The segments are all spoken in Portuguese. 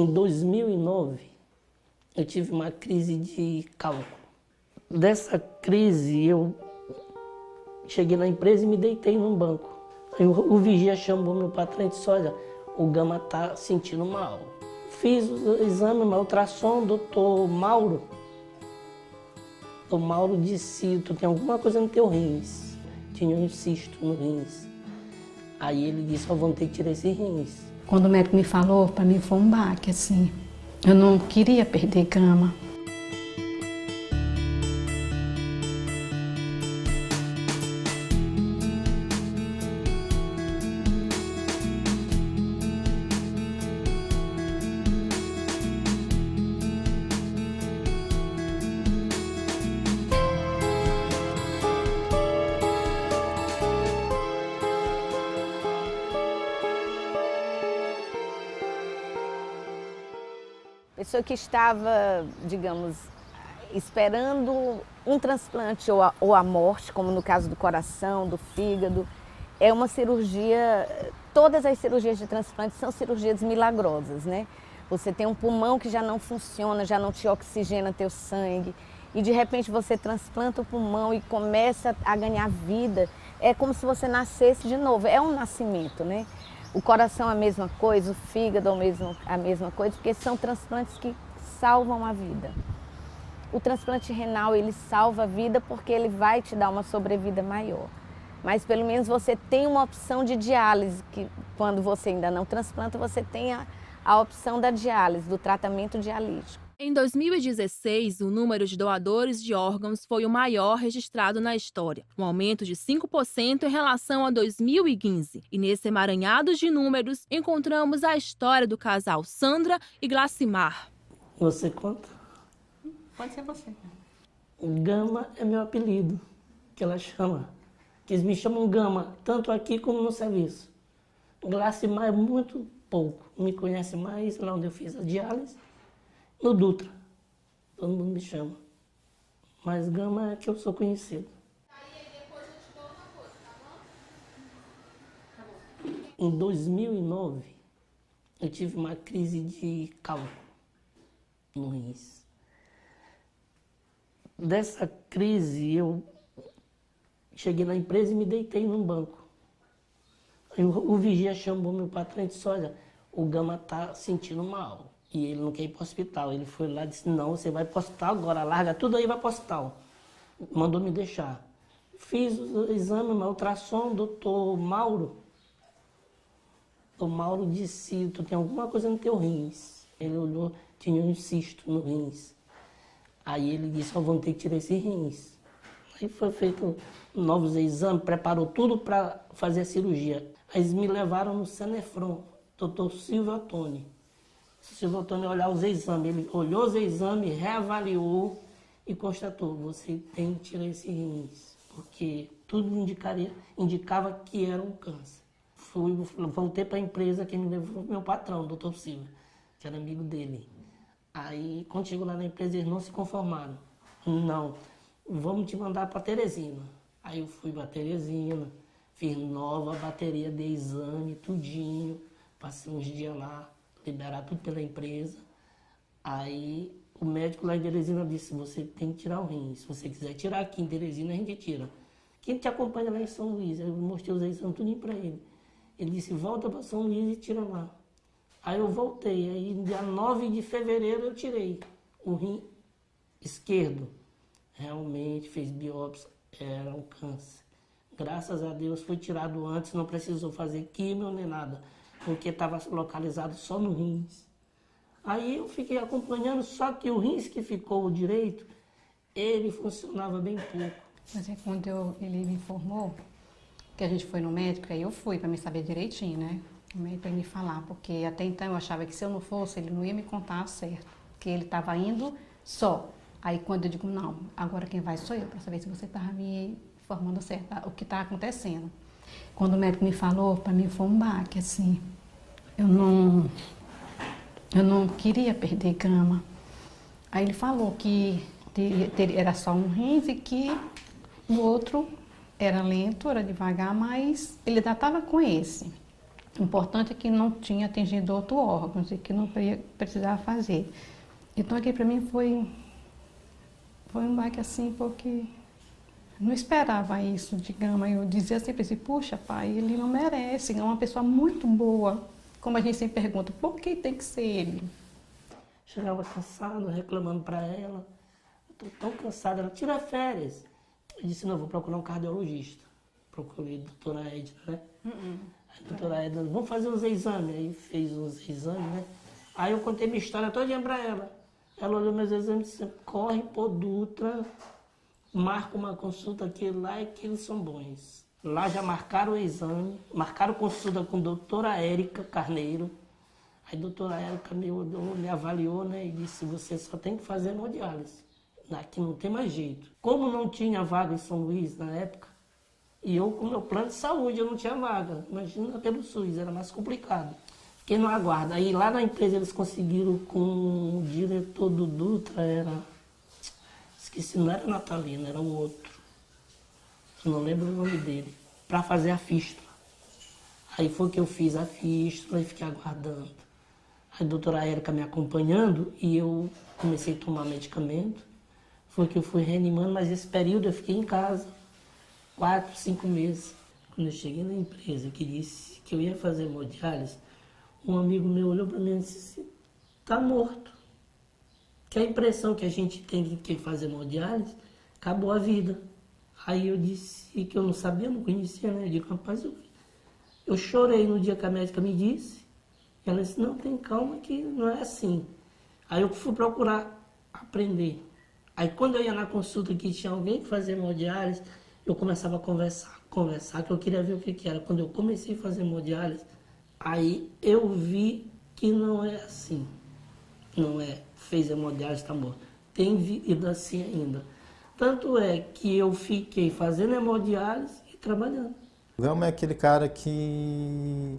Em 2009, eu tive uma crise de cálculo. Dessa crise, eu cheguei na empresa e me deitei num banco. Aí o vigia chamou meu patrão e disse, olha, o Gama está sentindo mal. Fiz o exame, o ultrassom, doutor Mauro. O Mauro disse, tu tem alguma coisa no teu rins. Tinha um cisto no rins. Aí ele disse, vamos ter que tirar esse rins. Quando o médico me falou, para mim foi um baque, assim. Eu não queria perder Gama. Pessoa que estava, digamos, esperando um transplante ou a morte, como no caso do coração, do fígado, é uma cirurgia, todas as cirurgias de transplante são cirurgias milagrosas, né? Você tem um pulmão que já não funciona, já não te oxigena teu sangue, e de repente você transplanta o pulmão e começa a ganhar vida, é como se você nascesse de novo, é um nascimento, né? O coração é a mesma coisa, o fígado é a mesma coisa, porque são transplantes que salvam a vida. O transplante renal, ele salva a vida porque ele vai te dar uma sobrevida maior. Mas pelo menos você tem uma opção de diálise, que quando você ainda não transplanta, você tem a opção da diálise, do tratamento dialítico. Em 2016, o número de doadores de órgãos foi o maior registrado na história, um aumento de 5% em relação a 2015. E nesse emaranhado de números, encontramos a história do casal Sandra e Glacimar. Você conta? Pode ser você. Gama é meu apelido, que ela chama. Que eles me chamam Gama, tanto aqui como no serviço. Glacimar é muito pouco. Me conhece mais lá onde eu fiz a diálise. No Dutra, todo mundo me chama. Mas Gama é que eu sou conhecido. Em 2009, eu tive uma crise de cálculo no rins. Dessa crise, eu cheguei na empresa e me deitei num banco. Aí o vigia chamou meu patrão e disse, olha, o Gama está sentindo mal. E ele não quer ir para o hospital. Ele foi lá e disse, não, você vai para o hospital agora, larga tudo aí e vai para o hospital. Mandou me deixar. Fiz o exame, o ultrassom, doutor Mauro. O Mauro disse, tu tem alguma coisa no teu rins. Ele olhou, tinha um cisto no rins. Aí ele disse, vamos ter que tirar esse rins. Aí foi feito novos exames, preparou tudo para fazer a cirurgia. Aí eles me levaram no Cenefron, doutor Silvio Ottoni. Silvio Ottoni olhar os exames, ele olhou os exames, reavaliou e constatou, você tem que tirar esse rins, porque tudo indicava que era um câncer. Voltei para a empresa, quem me levou meu patrão, o doutor Silvio, que era amigo dele. Aí, quando chegou lá na empresa, eles não se conformaram. Não, vamos te mandar para Teresina. Aí eu fui para Teresina, fiz nova bateria de exame, tudinho, passei uns dias lá, liberar tudo pela empresa. Aí o médico lá em Teresina disse, você tem que tirar o rim. Se você quiser tirar aqui em Teresina, a gente tira. Quem te acompanha lá em São Luís? Eu mostrei os exames tudinho para ele. Ele disse, volta para São Luís e tira lá. Aí eu voltei. Aí dia 9 de fevereiro eu tirei o rim esquerdo. Realmente fez biópsia, era um câncer. Graças a Deus foi tirado antes, não precisou fazer químio nem nada, porque estava localizado só no rins. Aí eu fiquei acompanhando, só que o rins que ficou o direito, ele funcionava bem pouco. Mas é quando ele me informou que a gente foi no médico, aí eu fui para me saber direitinho, né? O médico para me falar, porque até então eu achava que se eu não fosse, ele não ia me contar certo, que ele estava indo só. Aí quando eu digo, não, agora quem vai sou eu, para saber se você estava me informando certo o que está acontecendo. Quando o médico me falou, para mim foi um baque, assim. Eu não queria perder Gama. Aí ele falou que era só um rins e que o outro era lento, era devagar, mas ele já estava com esse. O importante é que não tinha atingido outro órgão e que não precisava fazer. Então aqui para mim foi um baque assim, porque não esperava isso de Gama. Eu dizia sempre assim, puxa pai, ele não merece, é uma pessoa muito boa. Como a gente sempre pergunta, por que tem que ser ele? Chegava cansado, reclamando para ela. Estou tão cansada, ela tira férias. Eu disse, não, vou procurar um cardiologista. Procurei a doutora Edna, né? A doutora Edna, vamos fazer uns exames. Aí fez uns exames, né? Aí eu contei minha história todinha para ela. Ela olhou meus exames e disse, corre pro Dutra, marca uma consulta aqui lá e que eles são bons. Lá já marcaram o exame, marcaram consulta com a doutora Érica Carneiro. Aí a doutora Érica me avaliou, né, e disse, você só tem que fazer hemodiálise. Aqui não tem mais jeito. Como não tinha vaga em São Luís na época, e eu com meu plano de saúde, eu não tinha vaga. Imagina pelo SUS, era mais complicado. Fiquei no aguardo. Aí lá na empresa eles conseguiram com o diretor do Dutra, esqueci, não era Natalino, era o outro. Eu não lembro o nome dele. Para fazer a fístula. Aí foi que eu fiz a fístula e fiquei aguardando. A doutora Érica me acompanhando e eu comecei a tomar medicamento. Foi que eu fui reanimando, mas esse período eu fiquei em casa. 4, 5 meses. Quando eu cheguei na empresa que disse que eu ia fazer hemodiálise, um amigo meu olhou para mim e disse, tá morto. Que a impressão que a gente tem que fazer hemodiálise, acabou a vida. Aí eu disse que eu não sabia, não conhecia, né? Eu digo, rapaz, eu chorei no dia que a médica me disse. Ela disse, não, tem calma que não é assim. Aí eu fui procurar aprender. Aí quando eu ia na consulta que tinha alguém que fazia hemodiálise, eu começava a conversar, que eu queria ver o que era. Quando eu comecei a fazer hemodiálise, aí eu vi que não é assim. Não é, fez hemodiálise, está morto. Tem vida assim ainda. Tanto é que eu fiquei fazendo hemodiálise e trabalhando. O Gama é aquele cara que,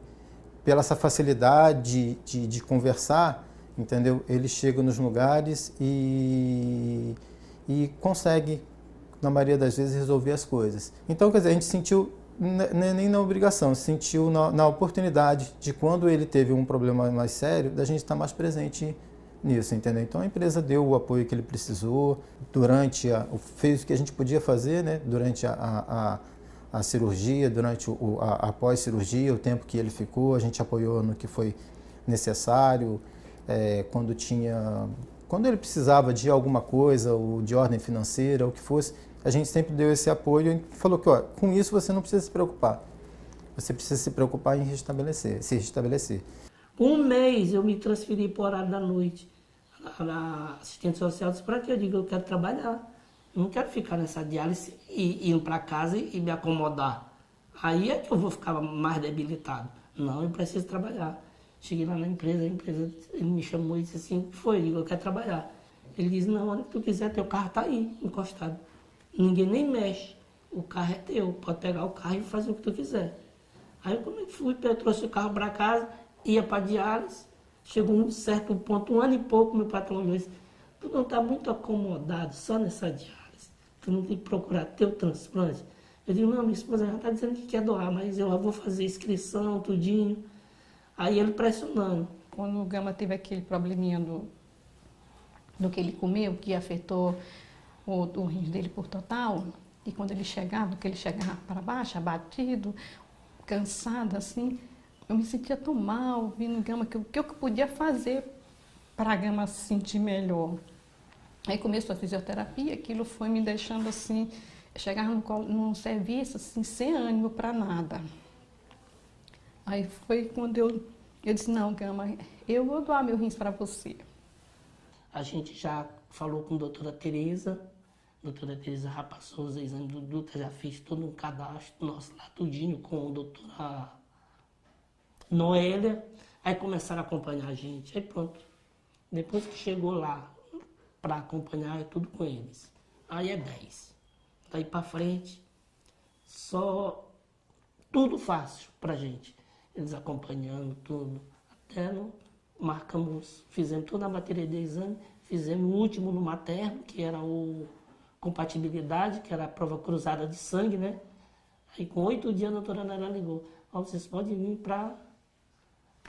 pela essa facilidade de conversar, entendeu? Ele chega nos lugares e consegue, na maioria das vezes, resolver as coisas. Então, quer dizer, a gente sentiu, nem na obrigação, sentiu na oportunidade de, quando ele teve um problema mais sério, da gente estar mais presente nisso, entendeu? Então a empresa deu o apoio que ele precisou, fez o que a gente podia fazer, né? Durante a cirurgia, durante a pós-cirurgia, o tempo que ele ficou, a gente apoiou no que foi necessário, quando ele precisava de alguma coisa, ou de ordem financeira, ou o que fosse, a gente sempre deu esse apoio e falou que, ó, com isso você não precisa se preocupar. Você precisa se preocupar em se restabelecer. Um mês eu me transferi para o horário da noite. A assistente social disse, para que? Eu digo, eu quero trabalhar. Eu não quero ficar nessa diálise e indo para casa e me acomodar. Aí é que eu vou ficar mais debilitado. Não, eu preciso trabalhar. Cheguei lá na empresa, ele me chamou e disse assim, o que foi? Eu digo, eu quero trabalhar. Ele disse, não, onde tu quiser, teu carro está aí, encostado. Ninguém nem mexe. O carro é teu, pode pegar o carro e fazer o que tu quiser. Aí como é que fui, eu trouxe o carro para casa, ia para diálise, chegou um certo ponto, 1 ano e pouco, meu patrão disse, tu não está muito acomodado só nessa diálise, tu não tem que procurar teu transplante. Eu digo, não, minha esposa já está dizendo que quer doar, mas eu vou fazer inscrição, tudinho. Aí ele pressionando. Quando o Gama teve aquele probleminha do que ele comeu, que afetou o rins dele por total, e quando ele chegava para baixo, abatido, cansado, assim, eu me sentia tão mal, vindo o Gama, o que eu podia fazer para a Gama se sentir melhor. Aí começou a fisioterapia, aquilo foi me deixando assim, chegar num serviço assim, sem ânimo para nada. Aí foi quando eu disse, não, Gama, eu vou doar meu rins para você. A gente já falou com a doutora Tereza já passou os exames do Dutra, já fez todo um cadastro nosso lá, tudinho, com a doutora Noélia. Aí começaram a acompanhar a gente, aí pronto. Depois que chegou lá para acompanhar, é tudo com eles. Aí é 10. Daí para frente, só tudo fácil pra gente. Eles acompanhando tudo. Até marcamos, fizemos toda a bateria de exame, fizemos o último no materno, que era o compatibilidade, que era a prova cruzada de sangue, né? Aí com 8 dias a doutora Nara ligou, ó, vocês podem vir para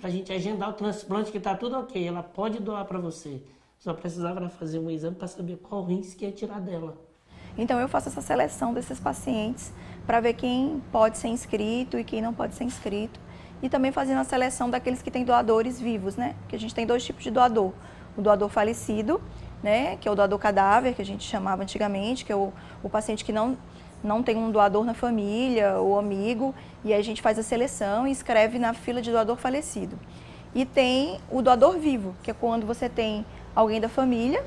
para a gente agendar o transplante, que está tudo ok. Ela pode doar para você. Só precisava fazer um exame para saber qual rins que ia tirar dela. Então eu faço essa seleção desses pacientes para ver quem pode ser inscrito e quem não pode ser inscrito. E também fazendo a seleção daqueles que têm doadores vivos, né? Porque a gente tem 2 tipos de doador. O doador falecido, né? Que é o doador cadáver, que a gente chamava antigamente, que é o paciente que não tem um doador na família ou amigo, e aí a gente faz a seleção e escreve na fila de doador falecido. E tem o doador vivo, que é quando você tem alguém da família,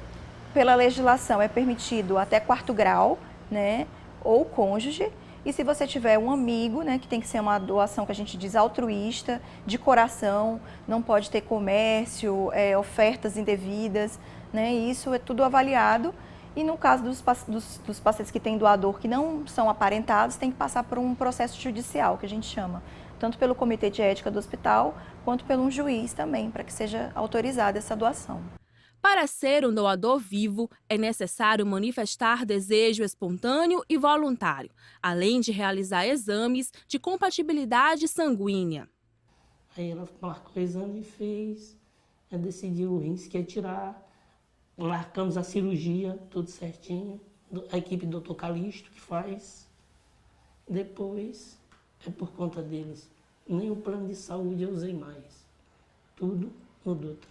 pela legislação é permitido até 4º grau, né, ou cônjuge, e se você tiver um amigo, né, que tem que ser uma doação que a gente diz altruísta, de coração, não pode ter comércio, ofertas indevidas, né, e isso é tudo avaliado. E no caso dos pacientes que têm doador que não são aparentados, tem que passar por um processo judicial, que a gente chama, tanto pelo Comitê de Ética do hospital, quanto por um juiz também, para que seja autorizada essa doação. Para ser um doador vivo, é necessário manifestar desejo espontâneo e voluntário, além de realizar exames de compatibilidade sanguínea. Aí ela marcou o exame e fez, decidiu o rins que ia tirar, marcamos a cirurgia, tudo certinho, a equipe do Dr. Calixto que faz. Depois, é por conta deles, nem o plano de saúde eu usei mais, tudo no Dutra.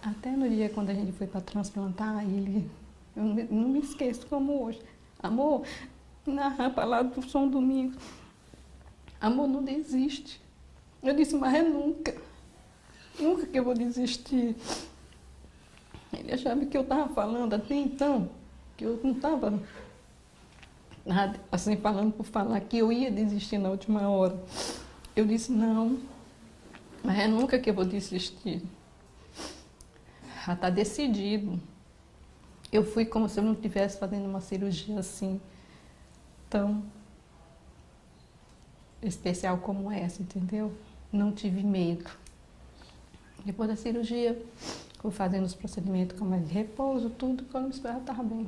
Até no dia quando a gente foi para transplantar, eu não me esqueço como hoje. Amor, na rampa lá do São Domingos, amor, não desiste. Eu disse, mas é nunca que eu vou desistir. Ele achava que eu estava falando até então, que eu não estava assim falando por falar, que eu ia desistir na última hora. Eu disse, não, mas é nunca que eu vou desistir. Já está decidido. Eu fui como se eu não estivesse fazendo uma cirurgia assim, tão especial como essa, entendeu? Não tive medo. Depois da cirurgia, fui fazendo os procedimentos com mais de repouso, tudo, quando me esperava estava bem.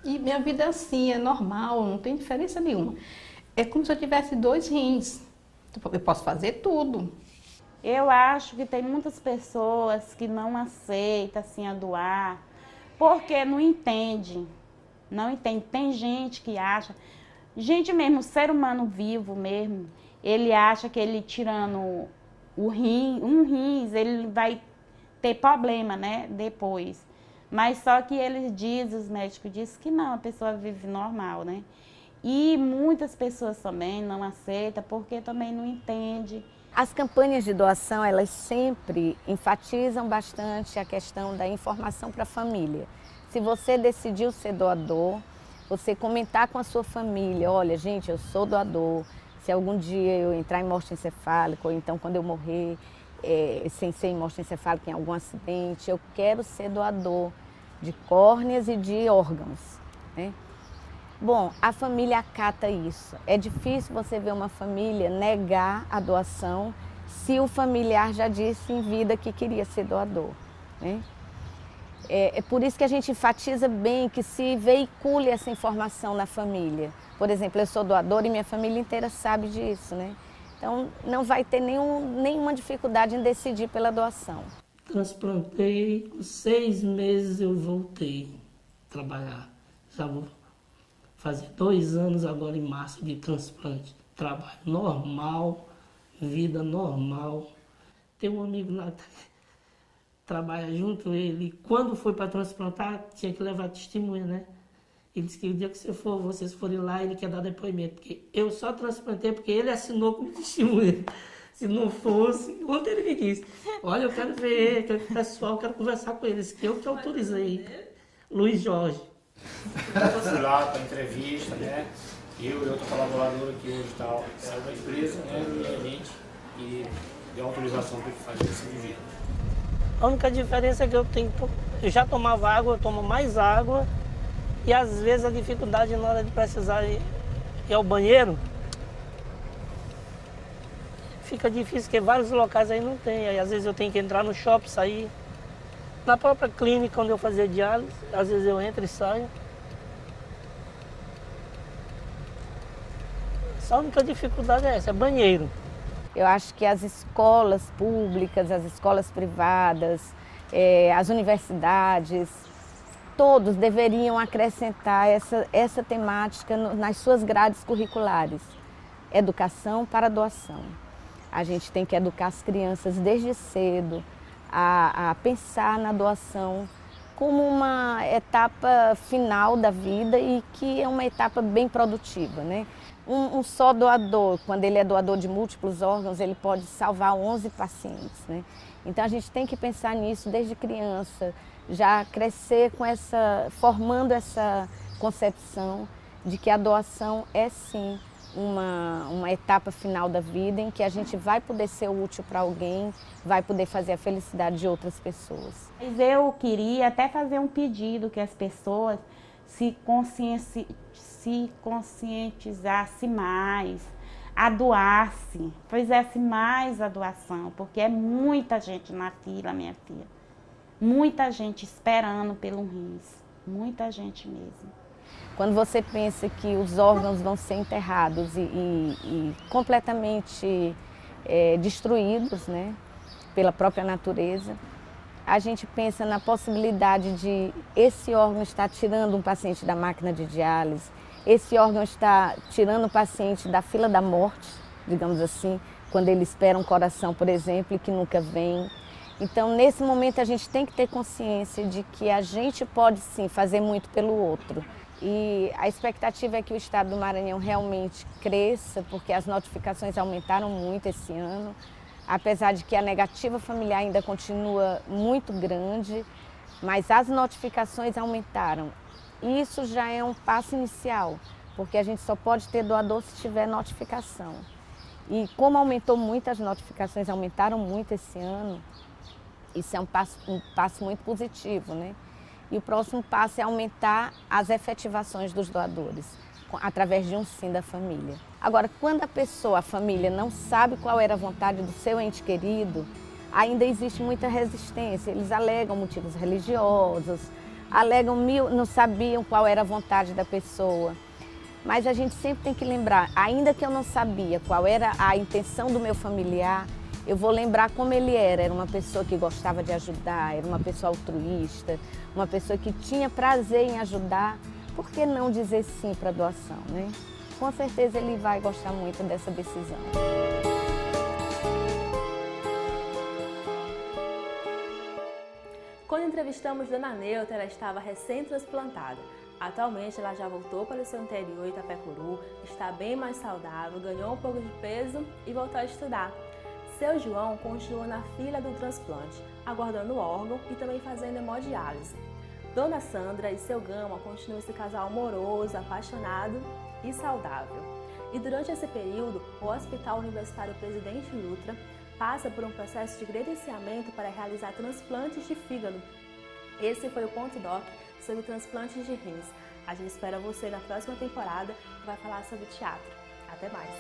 E minha vida é assim, é normal, não tem diferença nenhuma. É como se eu tivesse 2 rins. Eu posso fazer tudo. Eu acho que tem muitas pessoas que não aceitam assim a doar, porque não entende. Não entende. Tem gente que acha, gente mesmo, ser humano vivo mesmo, ele acha que ele tirando um rins, ele vai ter problema, né, depois. Mas só que eles dizem, os médicos dizem que não, a pessoa vive normal, né? E muitas pessoas também não aceitam, porque também não entende. As campanhas de doação, elas sempre enfatizam bastante a questão da informação para a família. Se você decidiu ser doador, você comentar com a sua família, olha, gente, eu sou doador, se algum dia eu entrar em morte encefálica, ou então quando eu morrer sem ser em morte encefálica, em algum acidente, eu quero ser doador de córneas e de órgãos, né? Bom, a família acata isso. É difícil você ver uma família negar a doação se o familiar já disse em vida que queria ser doador, né? É por isso que a gente enfatiza bem que se veicule essa informação na família. Por exemplo, eu sou doadora e minha família inteira sabe disso, né? Então, não vai ter nenhuma dificuldade em decidir pela doação. Transplantei, com 6 meses eu voltei a trabalhar. Já vou fazer 2 anos agora em março de transplante. Trabalho normal, vida normal. Tem um amigo lá que trabalha junto, ele, quando foi para transplantar, tinha que levar testemunha, né? Ele disse que o dia que vocês forem lá, ele quer dar depoimento. Porque eu só transplantei porque ele assinou como testemunha. Se não fosse, ontem ele me disse, olha, eu quero ver, quero que o pessoal, quero conversar com eles, que eu que autorizei. Luiz Jorge. Eu fui lá para entrevista, né? Eu e outra colaboradora que hoje está da empresa, né? E a gente que deu autorização para fazer esse vídeo. A única diferença é que eu já tomava água, eu tomo mais água. E às vezes a dificuldade na hora de precisar ir ao banheiro fica difícil, porque vários locais aí não tem. Aí às vezes eu tenho que entrar no shopping, sair. Na própria clínica onde eu fazia diálise, às vezes eu entro e saio. Só a única dificuldade é essa, é banheiro. Eu acho que as escolas públicas, as escolas privadas, as universidades, todos deveriam acrescentar essa temática nas suas grades curriculares. Educação para doação. A gente tem que educar as crianças desde cedo a pensar na doação como uma etapa final da vida e que é uma etapa bem produtiva, né? Um só doador, quando ele é doador de múltiplos órgãos, ele pode salvar 11 pacientes, né? Então a gente tem que pensar nisso desde criança, já crescer formando essa concepção de que a doação é sim uma etapa final da vida em que a gente vai poder ser útil para alguém, vai poder fazer a felicidade de outras pessoas. Mas eu queria até fazer um pedido que as pessoas se conscientizassem mais, a doar-se, fizesse mais a doação, porque é muita gente na fila, minha filha. Muita gente esperando pelo rins, muita gente mesmo. Quando você pensa que os órgãos vão ser enterrados e completamente destruídos, né, pela própria natureza, a gente pensa na possibilidade de esse órgão estar tirando um paciente da máquina de diálise, esse órgão está tirando o paciente da fila da morte, digamos assim, quando ele espera um coração, por exemplo, e que nunca vem. Então, nesse momento, a gente tem que ter consciência de que a gente pode, sim, fazer muito pelo outro. E a expectativa é que o estado do Maranhão realmente cresça, porque as notificações aumentaram muito esse ano, apesar de que a negativa familiar ainda continua muito grande, mas as notificações aumentaram. E isso já é um passo inicial, porque a gente só pode ter doador se tiver notificação. E como aumentou muito, as notificações aumentaram muito esse ano, isso é um passo muito positivo, né? E o próximo passo é aumentar as efetivações dos doadores, através de um sim da família. Agora, quando a família não sabe qual era a vontade do seu ente querido, ainda existe muita resistência. Eles alegam motivos religiosos, não sabiam qual era a vontade da pessoa. Mas a gente sempre tem que lembrar, ainda que eu não sabia qual era a intenção do meu familiar, eu vou lembrar como ele era. Era uma pessoa que gostava de ajudar, era uma pessoa altruísta, uma pessoa que tinha prazer em ajudar. Por que não dizer sim para a doação, né? Com certeza ele vai gostar muito dessa decisão. Quando entrevistamos Dona Neuta, ela estava recém-transplantada. Atualmente ela já voltou para o seu interior, Itapecuru, está bem mais saudável, ganhou um pouco de peso e voltou a estudar. Seu João continuou na fila do transplante, aguardando o órgão e também fazendo hemodiálise. Dona Sandra e seu Gama continuam esse casal amoroso, apaixonado e saudável. E durante esse período, o Hospital Universitário Presidente Dutra passa por um processo de credenciamento para realizar transplantes de fígado. Esse foi o Ponto Doc sobre transplantes de rins. A gente espera você na próxima temporada, que vai falar sobre teatro. Até mais!